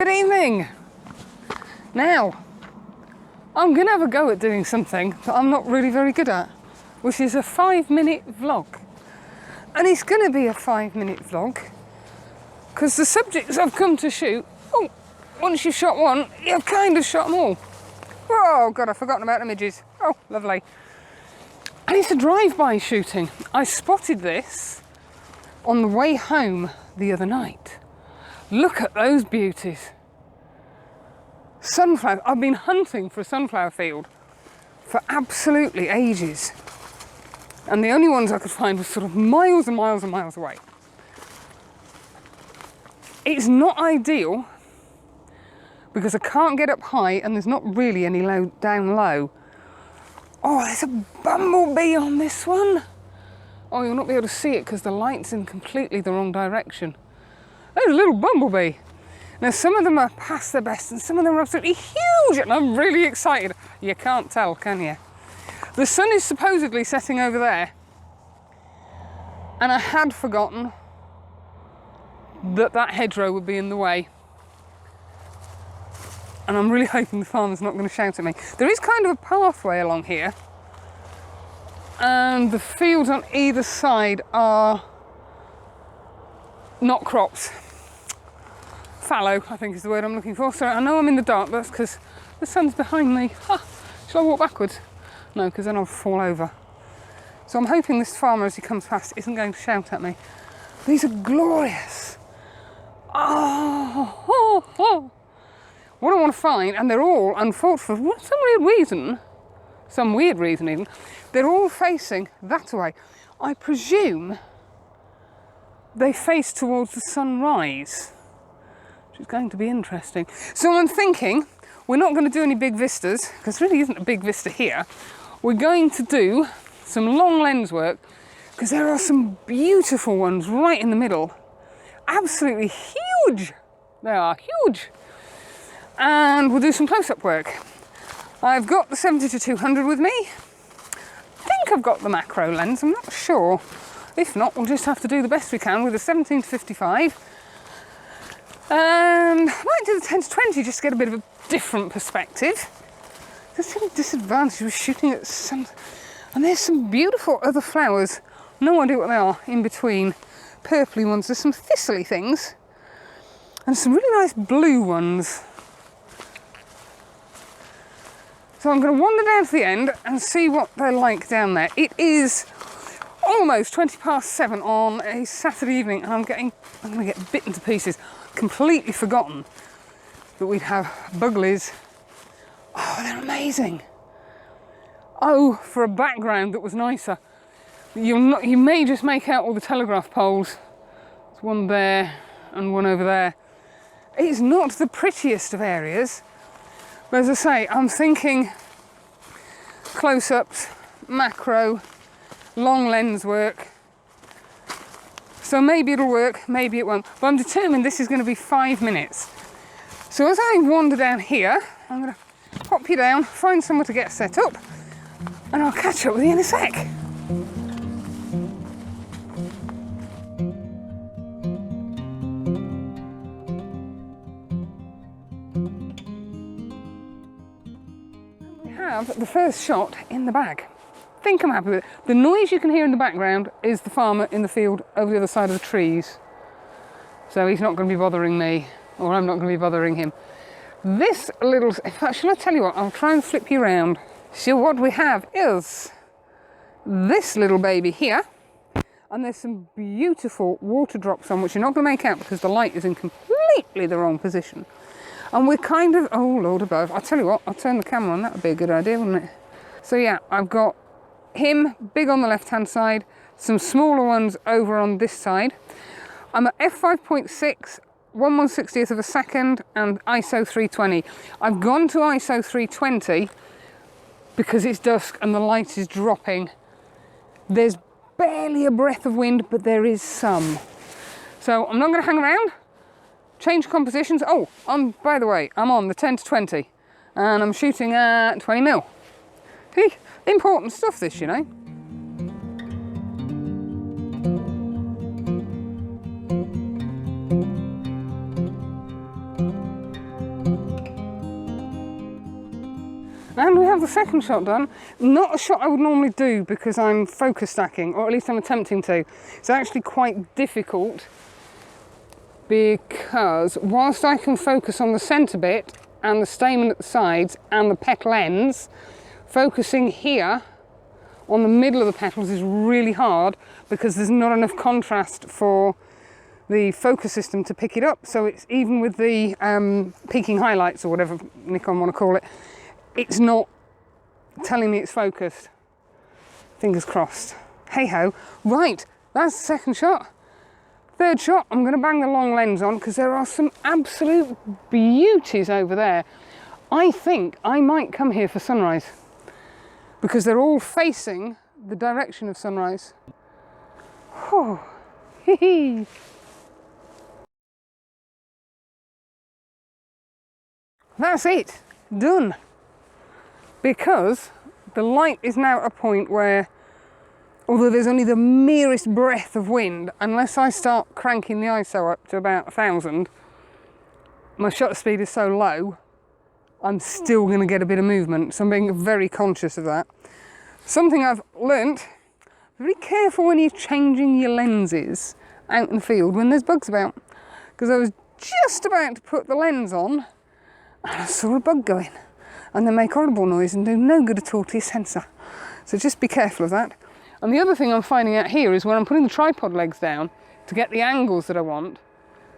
Good evening. Now, I'm going to have a go at doing something that I'm not really very good at, which is a 5-minute vlog. And it's going to be a 5-minute vlog because the subjects I've come to shoot, once you've shot one, you've kind of shot them all. Oh God, I've forgotten about the midges. Oh, lovely. And it's a drive-by shooting. I spotted this on the way home the other night. Look at those beauties. Sunflower. I've been hunting for a sunflower field for absolutely ages. And the only ones I could find were sort of miles and miles and miles away. It's not ideal because I can't get up high and there's not really any down low. Oh, there's a bumblebee on this one. Oh, you'll not be able to see it because the light's in completely the wrong direction. There's a little bumblebee. Now, some of them are past their best and some of them are absolutely huge, and I'm really excited. You can't tell, can you? The sun is supposedly setting over there, and I had forgotten that that hedgerow would be in the way. And I'm really hoping the farmer's not going to shout at me. There is kind of a pathway along here, and the fields on either side are not crops. Fallow, I think is the word I'm looking for. So I know I'm in the dark, but that's because the sun's behind me. Shall I walk backwards? No, because then I'll fall over. So I'm hoping this farmer, as he comes past, isn't going to shout at me. These are glorious. Oh. What I want to find, and they're all, unfortunately, for some weird reason even, they're all facing that way. I presume they face towards the sunrise, which is going to be interesting. So I'm thinking we're not going to do any big vistas, because there really isn't a big vista here. We're going to do some long lens work, because there are some beautiful ones right in the middle. Absolutely huge. They are huge. And we'll do some close-up work. I've got the 70-200 with me. I think I've got the macro lens, I'm not sure. If not, we'll just have to do the best we can with a 17-55. And I might do the 10-20 just to get a bit of a different perspective. There's a disadvantage of shooting at some... And there's some beautiful other flowers, no idea what they are, in between. Purpley ones, there's some thistly things. And some really nice blue ones. So I'm going to wander down to the end and see what they're like down there. It is almost 7:20 on a Saturday evening, and I'm going to get bitten to pieces. Completely forgotten that we'd have buglies. Oh, they're amazing. Oh, for a background that was nicer. You may just make out all the telegraph poles. There's one there and one over there. It's not the prettiest of areas. But as I say, I'm thinking close-ups, macro, long lens work. So maybe it'll work, maybe it won't. But I'm determined this is going to be 5 minutes. So as I wander down here, I'm going to pop you down, find somewhere to get set up, and I'll catch up with you in a sec. The first shot in the bag. I think I'm happy with it. The noise you can hear in the background is the farmer in the field over the other side of the trees. So he's not going to be bothering me, or I'm not going to be bothering him. This little, in fact, shall I tell you what, I'll try and flip you around. So what we have is this little baby here, and there's some beautiful water drops on, which you're not going to make out because the light is in completely the wrong position. And we're kind of, oh Lord above, I'll tell you what, I'll turn the camera on, that would be a good idea, wouldn't it? So yeah, I've got him big on the left-hand side, some smaller ones over on this side. I'm at f5.6, 1/160th of a second, and ISO 320. I've gone to ISO 320 because it's dusk and the light is dropping. There's barely a breath of wind, but there is some. So I'm not going to hang around. Change compositions. Oh, by the way, I'm on the 10-20 and I'm shooting at 20mm. See, important stuff this, you know. And we have the second shot done. Not a shot I would normally do because I'm focus stacking, or at least I'm attempting to. It's actually quite difficult because whilst I can focus on the centre bit and the stamen at the sides and the petal ends, focusing here on the middle of the petals is really hard because there's not enough contrast for the focus system to pick it up. So it's even with the peaking highlights or whatever Nikon want to call it, it's not telling me it's focused. Fingers crossed. Hey ho. Right, that's the second shot. Third shot, I'm going to bang the long lens on because there are some absolute beauties over there. I think I might come here for sunrise because they're all facing the direction of sunrise. Oh, hee hee. That's it, done. Because the light is now at a point where, although there's only the merest breath of wind, unless I start cranking the ISO up to about 1000, my shutter speed is so low, I'm still going to get a bit of movement. So I'm being very conscious of that. Something I've learnt, be careful when you're changing your lenses out in the field when there's bugs about. Because I was just about to put the lens on and I saw a bug go in. And they make horrible noise and do no good at all to your sensor. So just be careful of that. And the other thing I'm finding out here is when I'm putting the tripod legs down to get the angles that I want,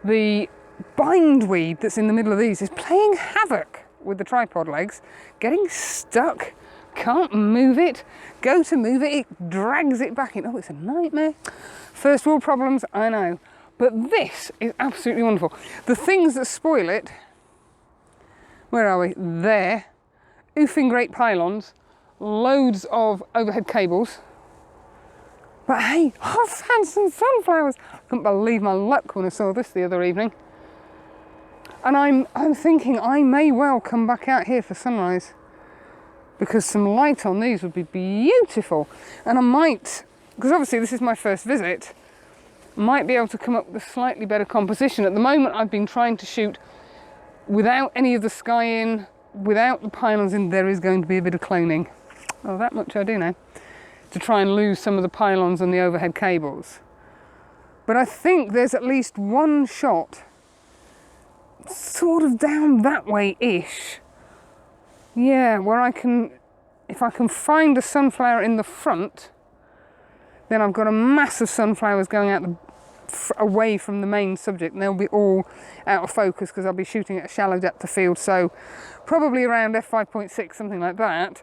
the bindweed that's in the middle of these is playing havoc with the tripod legs, getting stuck, can't move it, go to move it, it drags it back in. Oh, it's a nightmare. First world problems, I know. But this is absolutely wonderful. The things that spoil it, where are we? There. Oofing great pylons, loads of overhead cables. But hey, I've found some sunflowers. I couldn't believe my luck when I saw this the other evening. And I'm thinking I may well come back out here for sunrise because some light on these would be beautiful. And I might, because obviously this is my first visit, might be able to come up with a slightly better composition. At the moment I've been trying to shoot without any of the sky in, without the pylons in. There is going to be a bit of cloning. Oh, that much I do know. To try and lose some of the pylons and the overhead cables. But I think there's at least one shot sort of down that way-ish. Yeah, where I can, if I can find a sunflower in the front, then I've got a mass of sunflowers going out away from the main subject, and they'll be all out of focus because I'll be shooting at a shallow depth of field, so probably around f5.6, something like that.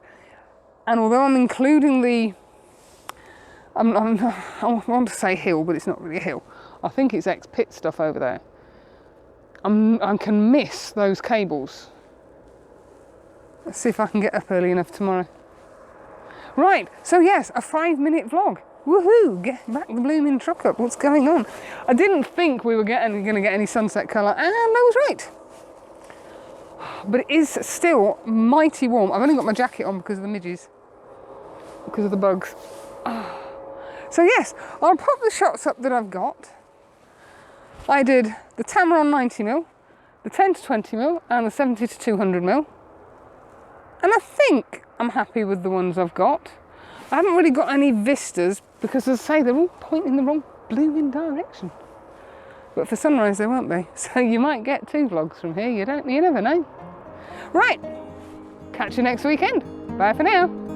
And although I'm including the, I want to say hill, but it's not really a hill. I think it's ex-pit stuff over there. I can miss those cables. Let's see if I can get up early enough tomorrow. Right, so yes, a 5-minute vlog. Woohoo, get back the blooming truck up. What's going on? I didn't think we were going to get any sunset colour, and I was right. But it is still mighty warm. I've only got my jacket on because of the midges, because of the bugs. So yes, I'll pop the shots up that I've got. I did the Tamron 90mm, the 10 to 20mm, and the 70 to 200mm. And I think I'm happy with the ones I've got. I haven't really got any vistas because, as I say, they're all pointing the wrong blooming direction. But for sunrise they won't be. So you might get 2 vlogs from here, you never know. Right, catch you next weekend. Bye for now.